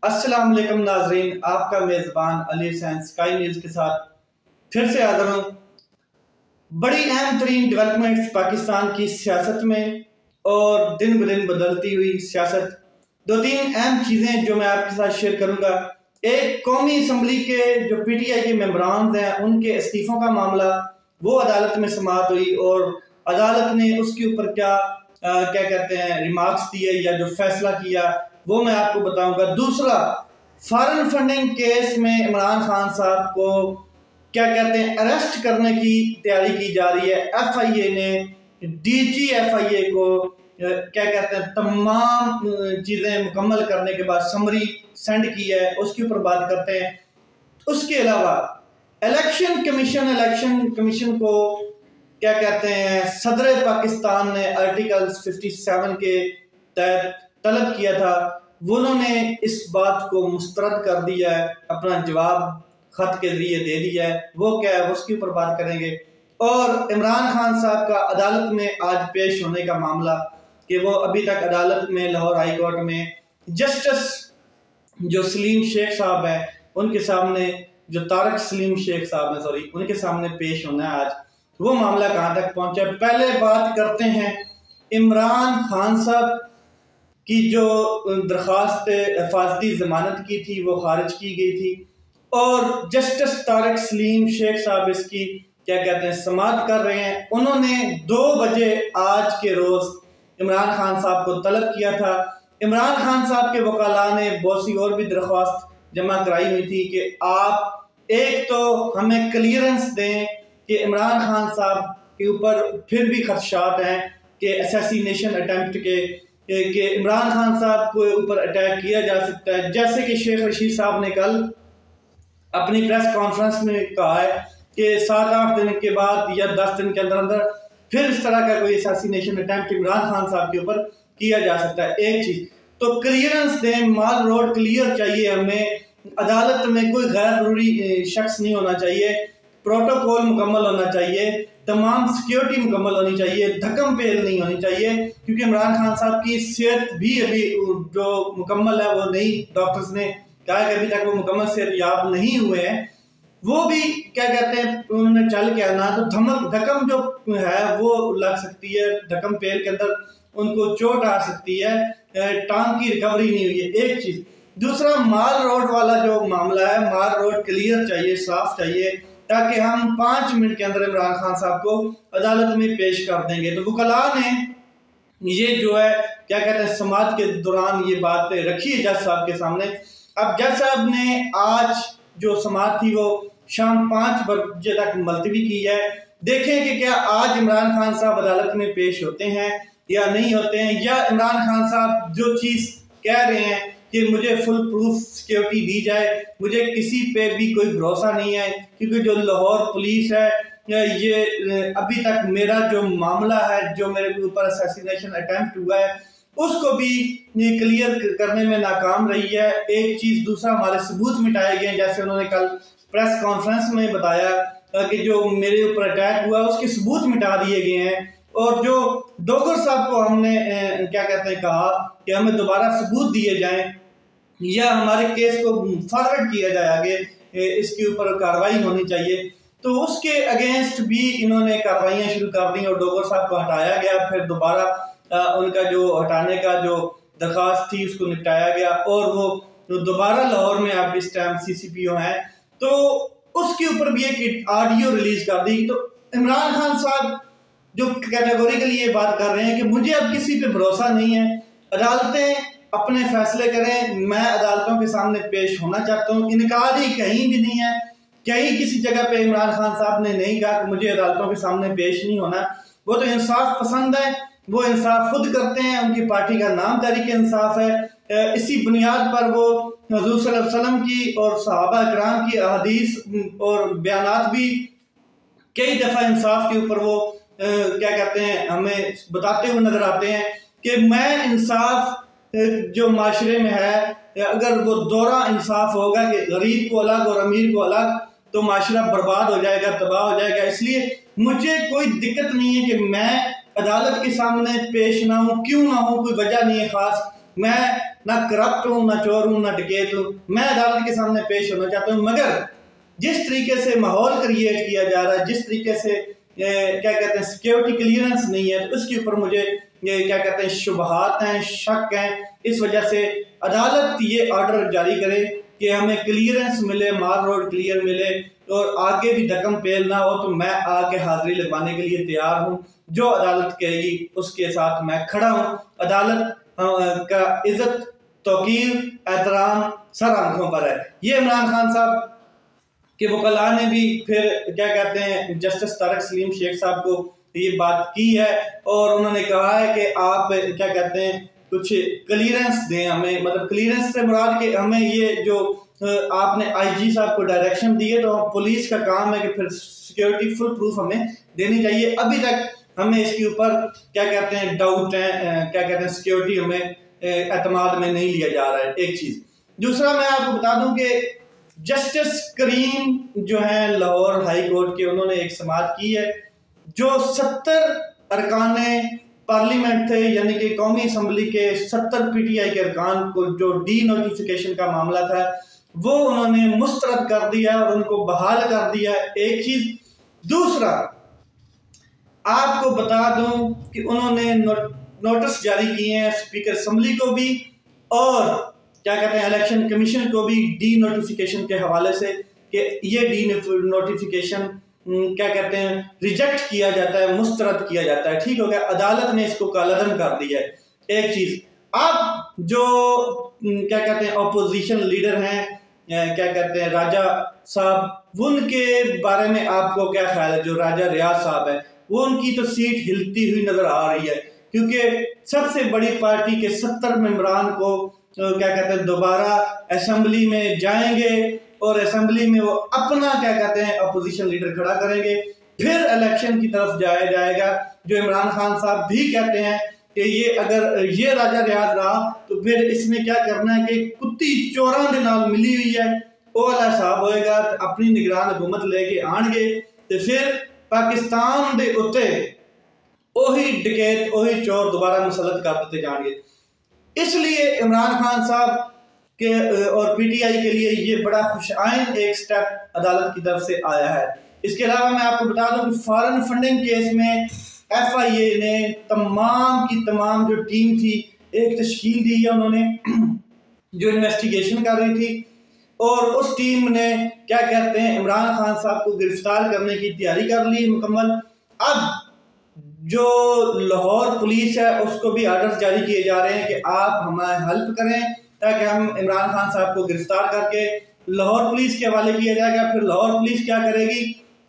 अस्सलाम वालेकुम नाजरीन, आपका मेज़बान अली हुसैन स्काई न्यूज़ के साथ फिर से हाज़िर हूँ। बड़ी अहम तरीन डेवलपमेंट्स पाकिस्तान की सियासत में और दिन ब दिन बदलती हुई सियासत, दो तीन अहम चीज़ें जो मैं आपके साथ शेयर करूँगा। एक, कौमी असम्बली के जो PTI के मेंबरान हैं उनके इस्तीफ़ों का मामला, वो अदालत में समाअत हुई और अदालत ने उसके ऊपर क्या कहते हैं रिमार्क्स दिए या जो फैसला किया वो मैं आपको बताऊंगा। दूसरा, फॉरेन फंडिंग केस में इमरान खान साहब को क्या कहते हैं अरेस्ट करने की तैयारी की जा रही है। FIA ने DG FIA को क्या कहते हैं तमाम चीज़ें मुकम्मल करने के बाद समरी सेंड की है, उसके ऊपर बात करते हैं। उसके अलावा इलेक्शन कमीशन को क्या कहते हैं सदर पाकिस्तान ने आर्टिकल 57 के तहत तलब किया था, उन्होंने इस बात को मुस्तरद कर दिया है, अपना जवाब खत के जरिए दे दिया है। वो क्या है उसके ऊपर बात करेंगे। और इमरान खान साहब का अदालत में आज पेश होने का मामला कि वो अभी तक अदालत में लाहौर हाई कोर्ट में जस्टिस जो सलीम शेख साहब है उनके सामने, जो तारक सलीम शेख साहब है सॉरी, उनके सामने पेश होना है आज। वो मामला कहाँ तक पहुंचा। पहले बात करते हैं इमरान खान साहब की जो दरख्वास्त हिफाजती जमानत की थी वो खारिज की गई थी और जस्टिस तारक सलीम शेख साहब इसकी क्या कहते हैं समाअत कर रहे हैं। उन्होंने 2 बजे आज के रोज इमरान खान साहब को तलब किया था। इमरान खान साहब के वकाला ने बहुत सी और भी दरख्वास्त जमा कराई हुई थी कि आप एक तो हमें क्लियरेंस दें कि इमरान खान साहब के ऊपर फिर भी खदशात हैं कि असैसिनेशन अटेम्प्ट कि इमरान खान साहब के ऊपर अटैक किया जा सकता है। जैसे कि शेख रशीद साहब ने कल अपनी प्रेस कॉन्फ्रेंस में कहा है कि 7-8 दिन के बाद या 10 दिन के अंदर अंदर फिर इस तरह का कोई असैसिनेशन अटेम्प्ट इमरान खान साहब के ऊपर किया जा सकता है। एक चीज तो क्लियरेंस दें, माल रोड क्लियर चाहिए हमें, अदालत में कोई गैर जरूरी शख्स नहीं होना चाहिए, प्रोटोकॉल मुकम्मल होना चाहिए, तमाम सिक्योरिटी मुकम्मल होनी चाहिए, धक्कम पेल नहीं होनी चाहिए, क्योंकि इमरान खान साहब की सेहत भी अभी जो मुकम्मल है वो नहीं, डॉक्टर्स ने कहा है कि अभी तक वो मुकम्मल सेहत याब नहीं हुए हैं। वो भी क्या कहते हैं उन्होंने चल के आना, तो धक्कम जो है वो लग सकती है, धक्कम पेल के अंदर उनको चोट आ सकती है, टांग की रिकवरी नहीं हुई है। एक चीज। दूसरा, माल रोड वाला जो मामला है, माल रोड क्लियर चाहिए, साफ चाहिए, ताकि हम 5 मिनट के अंदर इमरान खान साहब को अदालत में पेश कर देंगे। तो वकला ने ये जो है क्या कहते हैं समाअत के दौरान ये बात रखी है जज साहब के सामने। अब जज साहब ने आज जो समाअत थी वो शाम 5 बजे तक मुलतवी की है। देखें कि क्या आज इमरान खान साहब अदालत में पेश होते हैं या नहीं होते हैं, या इमरान खान साहब जो चीज़ कह रहे हैं कि मुझे फुल प्रूफ सिक्योरिटी दी जाए, मुझे किसी पे भी कोई भरोसा नहीं है, क्योंकि जो लाहौर पुलिस है ये अभी तक मेरा जो मामला है, जो मेरे ऊपर असैसिनेशन अटेम्प्ट हुआ है, उसको भी क्लियर करने में नाकाम रही है। एक चीज़। दूसरा, हमारे सबूत मिटाए गए, जैसे उन्होंने कल प्रेस कॉन्फ्रेंस में बताया कि जो मेरे ऊपर अटैक हुआ उसके सबूत मिटा दिए गए हैं। और जो डोगर साहब को हमने क्या कहते हैं कहा कि हमें दोबारा सबूत दिए जाएं या हमारे केस को फॉरवर्ड किया जाए आगे, इसके ऊपर कार्रवाई होनी चाहिए, तो उसके अगेंस्ट भी इन्होंने कार्रवाइयाँ शुरू कर दी और डोगर साहब को हटाया गया। फिर दोबारा उनका जो हटाने का जो दरख्वास्त थी उसको निपटाया गया और वो दोबारा लाहौर में अब इस टाइम CCPO हैं, तो उसके ऊपर भी एक ऑडियो रिलीज कर दी। तो इमरान खान साहब जो कैटेगोरिकली ये बात कर रहे हैं कि मुझे अब किसी पे भरोसा नहीं है, अदालतें अपने फैसले करें, मैं अदालतों के सामने पेश होना चाहता हूँ। इनकार ही कहीं भी नहीं है, कहीं किसी जगह पे इमरान खान साहब ने नहीं कहा कि मुझे अदालतों के सामने पेश नहीं होना। वो तो इंसाफ पसंद है, वो इंसाफ खुद करते हैं, उनकी पार्टी का नाम तहरीक इंसाफ है। इसी बुनियाद पर वो हुज़ूर सल्लल्लाहु अलैहि वसल्लम की और सहाबा किराम की अहदीस और बयानात भी कई दफ़ा इंसाफ के ऊपर वो क्या कहते हैं हमें बताते हुए नजर आते हैं कि मैं इंसाफ जो माशरे में है, अगर वो दोहरा इंसाफ होगा कि गरीब को अलग और अमीर को अलग, तो माशरा बर्बाद हो जाएगा, तबाह हो जाएगा। इसलिए मुझे कोई दिक्कत नहीं है कि मैं अदालत के सामने पेश ना हूँ, क्यों ना हूँ, कोई वजह नहीं है खास। मैं ना करप्ट हूँ, ना चोर हूँ, ना डकैत हूँ, मैं अदालत के सामने पेश होना चाहता हूँ। मगर जिस तरीके से माहौल क्रिएट किया जा रहा है, जिस तरीके से क्या कहते हैं सिक्योरिटी क्लियरेंस नहीं है, तो उसके ऊपर मुझे ये क्या कहते हैं शुबहात हैं, शक हैं। इस वजह से अदालत ये ऑर्डर जारी करे कि हमें क्लियरेंस मिले, माल रोड क्लियर मिले और आगे भी धक्कम पेल ना हो, तो मैं आगे हाजिरी लगवाने के लिए तैयार हूँ। जो अदालत कहेगी उसके साथ मैं खड़ा हूँ। अदालत का इज्जत, तौकीर, एहतराम सर आंखों पर है। ये इमरान खान साहब के वकला ने भी फिर क्या कहते हैं जस्टिस तारिक सलीम शेख साहब को ये बात की है और उन्होंने कहा है कि आप क्या कहते हैं कुछ क्लियरेंस दें हमें, मतलब क्लियरेंस से मुराद कि हमें ये जो आपने आईजी साहब को डायरेक्शन दी है, तो पुलिस का काम है कि फिर सिक्योरिटी फुल प्रूफ हमें देनी चाहिए। अभी तक हमें इसके ऊपर क्या कहते हैं डाउट है, क्या कहते हैं सिक्योरिटी हमें एतमाद में नहीं लिया जा रहा है, एक चीज। दूसरा मैं आपको बता दूं कि जस्टिस करीम जो है लाहौर हाई कोर्ट के, उन्होंने एक समाअत की है। जो 70 अरकाने पार्लियामेंट थे, यानी कि कौमी असम्बली के 70 पीटीआई के अरकान को जो डी नोटिफिकेशन का मामला था वो उन्होंने मुस्तरद कर दिया और उनको बहाल कर दिया, एक चीज। दूसरा आपको बता दूं कि उन्होंने नोटिस जारी किए हैं स्पीकर असम्बली को भी और क्या कहते हैं इलेक्शन कमीशन को भी डी नोटिफिकेशन के हवाले से कि ये डी नोटिफिकेशन क्या कहते हैं रिजेक्ट किया जाता है, मुस्तरद किया जाता है। ठीक हो गया, अदालत ने इसको कालादम कर दिया है, एक चीज। अब जो क्या कहते हैं अपोजिशन लीडर हैं, क्या कहते हैं राजा साहब, उनके बारे में आपको क्या ख्याल है? जो राजा रियाज साहब है वो उनकी तो सीट हिलती हुई नजर आ रही है, क्योंकि सबसे बड़ी पार्टी के 70 मेंबरान को क्या कहते हैं दोबारा असेंबली में जाएंगे और असेंबली में वो अपना क्या कहते हैं अपोजिशन लीडर खड़ा करेंगे, फिर इलेक्शन की तरफ जाया जाएगा। जो इमरान खान साहब भी कहते हैं कि ये अगर ये राजा रियाज रहा तो फिर इसमें क्या करना है कि कुत्ती चोरां दे नाल मिली हुई है, वो वाला हिसाब होएगा। अपनी निगरान हुकूमत लेके आएंगे तो फिर पाकिस्तान दे उत्ते ओही डकैत, ओही चोर दोबारा मुसलत कर देते जाएंगे। इसलिए इमरान खान साहब के और पीटीआई के लिए ये बड़ा खुशआइन एक स्टेप अदालत की तरफ से आया है। इसके अलावा मैं आपको बता दूं कि फॉरेन फंडिंग केस में एफआईए ने तमाम की तमाम जो टीम थी एक तश्कील दी है उन्होंने जो इन्वेस्टिगेशन कर रही थी, और उस टीम ने क्या कहते हैं इमरान खान साहब को गिरफ्तार करने की तैयारी कर ली मुकम्मल। अब जो लाहौर पुलिस है उसको भी आर्डर जारी किए जा रहे हैं कि आप हमारी हेल्प करें ताकि हम इमरान खान साहब को गिरफ्तार करके लाहौर पुलिस के हवाले किया जाएगा। फिर लाहौर पुलिस क्या करेगी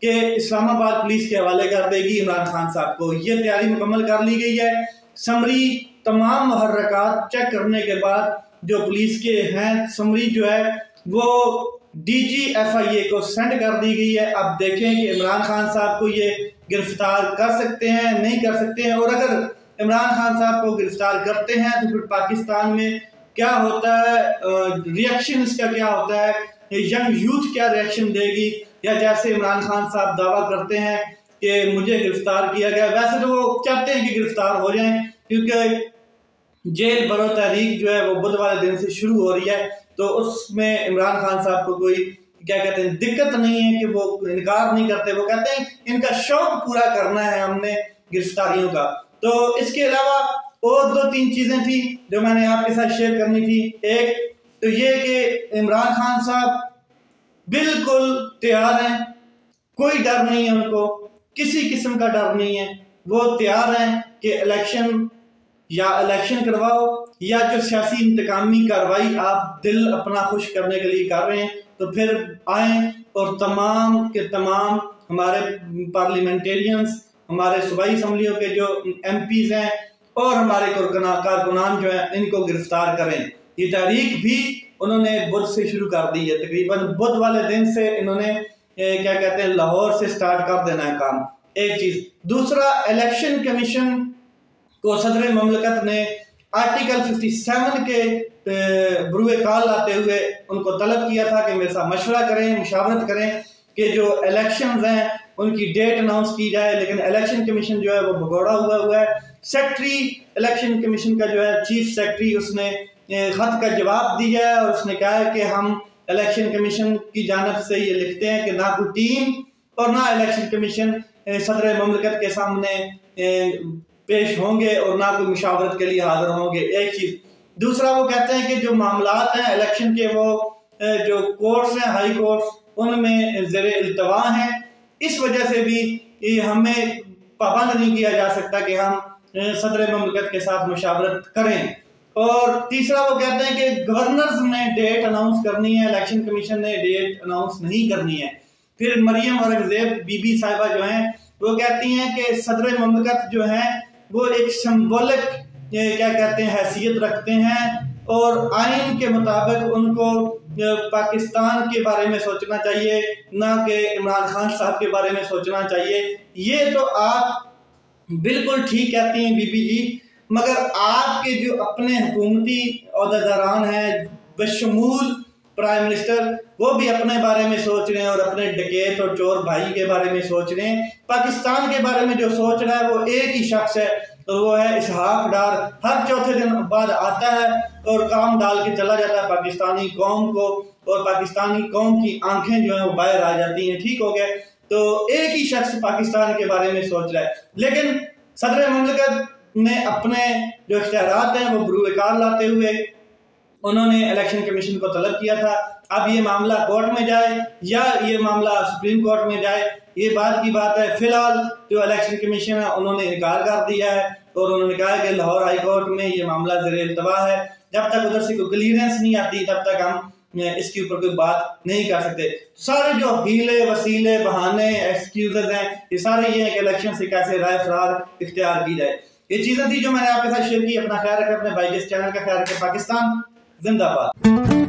कि इस्लामाबाद पुलिस के हवाले कर देगी इमरान खान साहब को। ये तैयारी मुकम्मल कर ली गई है। समरी तमाम मुहर्रकात चेक करने के बाद जो पुलिस के हैं, समरी जो है वो डीजी एफआईए को सेंड कर दी गई है। अब देखें कि इमरान खान साहब को ये गिरफ्तार कर सकते हैं, नहीं कर सकते हैं, और अगर इमरान खान साहब को गिरफ्तार करते हैं तो फिर पाकिस्तान में क्या होता है, रिएक्शन इसका क्या होता है, यंग यूथ क्या रिएक्शन देगी, या जैसे इमरान खान साहब दावा करते हैं कि मुझे गिरफ्तार किया गया, वैसे तो वो चाहते हैं कि गिरफ्तार हो जाएं, क्योंकि जेल बरो तहरीक जो है वो बुध वाले दिन से शुरू हो रही है, तो उसमें इमरान खान साहब को कोई क्या कहते हैं दिक्कत नहीं है कि वो इनकार नहीं करते। वो कहते हैं इनका शौक पूरा करना है हमने गिरफ्तारियों का। तो इसके अलावा और 2-3 चीजें थी जो मैंने आपके साथ शेयर करनी थी। एक तो ये कि इमरान खान साहब बिल्कुल तैयार हैं, कोई डर नहीं है उनको, किसी किस्म का डर नहीं है। वो तैयार हैं कि इलेक्शन करवाओ या जो सियासी इंतकामी कार्रवाई आप दिल अपना खुश करने के लिए कर रहे हैं तो फिर आए और तमाम के तमाम हमारे पार्लियामेंटेरियंस, हमारे सूबाई असम्बलियों के जो एमपीज हैं और हमारे कारकुनान जो है इनको गिरफ्तार करें। ये तारीख भी उन्होंने बुध से शुरू कर दी है, तकरीबन बुध वाले दिन से इन्होंने क्या कहते हैं लाहौर से स्टार्ट कर देना है काम, एक चीज। दूसरा, इलेक्शन कमीशन को सदर ममलकत ने आर्टिकल 57 के बरूए काल लाते हुए उनको तलब किया था कि मेरे साथ मशवरा करें, मुशावरत करें कि जो इलेक्शंस हैं उनकी डेट अनाउंस की जाए, लेकिन इलेक्शन कमीशन जो है वो भगोड़ा हुआ है सेक्रेटरी इलेक्शन कमीशन का जो है चीफ सेक्रेटरी, उसने खत का जवाब दिया है और उसने कहा है कि हम इलेक्शन कमीशन की जानिब से ये लिखते हैं कि ना कोई टीम और ना इलेक्शन कमीशन सदर ममलकत के सामने पेश होंगे और ना कोई मुशावरत के लिए हाजिर होंगे। एक चीज़। दूसरा, वो कहते हैं कि जो मामलात हैं इलेक्शन के, वो जो कोर्ट्स हैं, हाई कोर्ट्स, उनमें ज़ेरे इल्तवा हैं। इस वजह से भी हमें पाबंद नहीं किया जा सकता कि हम सदर ममलकत के साथ मुशावरत करें। और तीसरा, वो कहते हैं कि गवर्नर्स ने डेट अनाउंस करनी है, इलेक्शन कमीशन ने डेट अनाउंस नहीं करनी है। फिर मरियम औरंगजेब बीबी साहिबा जो हैं वो कहती हैं कि सदर ममलकत जो है वो एक सिंबॉलिक क्या कहते हैं हैसियत रखते हैं और आइन के मुताबिक उनको पाकिस्तान के बारे में सोचना चाहिए, ना कि इमरान खान साहब के बारे में सोचना चाहिए। ये तो आप बिल्कुल ठीक कहती हैं बीबी जी, मगर आपके जो अपने हुकूमती ओहदेदारान हैं बशमूल प्राइम मिनिस्टर, वो भी अपने बारे में सोच रहे हैं और अपने डकैत और चोर भाई के बारे में सोच रहे हैं। पाकिस्तान के बारे में जो सोच रहा है वो एक ही शख्स है, तो वो है इसहाक डार। हर चौथे दिन बाद आता है और काम डाल के चला जाता है पाकिस्तानी कौम को, और पाकिस्तानी कौम की आंखें जो है वो बाहर आ जाती हैं। ठीक हो गया, तो एक ही शख्स पाकिस्तान के बारे में सोच रहा है। लेकिन सदर ममलकत ने अपने जो इख्तियारात हैं वो बरूएकार लाते हुए उन्होंने इलेक्शन कमीशन को तलब किया था। अब ये मामला कोर्ट में जाए या ये मामला सुप्रीम कोर्ट में जाए, ये बात की बात है। फिलहाल जो इलेक्शन कमीशन है उन्होंने इनकार कर दिया है और उन्होंने कहा है कि लाहौर हाई कोर्ट में ये मामला ज़ेरे इल्तवा है। जब तक उधर से कोई क्लियरेंस नहीं आती तब तक हम इसके ऊपर कोई बात नहीं कर सकते। सारे जो हीले वसीले बहाने एक्सक्यूजेज हैं, ये सारे ये हैं कि इलेक्शन से कैसे राय फरार इख्तियार की जाए। ये चीज़ें थी जो मैंने आपके साथ शेयर की। अपना ख्याल रखें, अपने भाई के इस चैनल का ख्याल रखें। पाकिस्तान जिंदाबाद।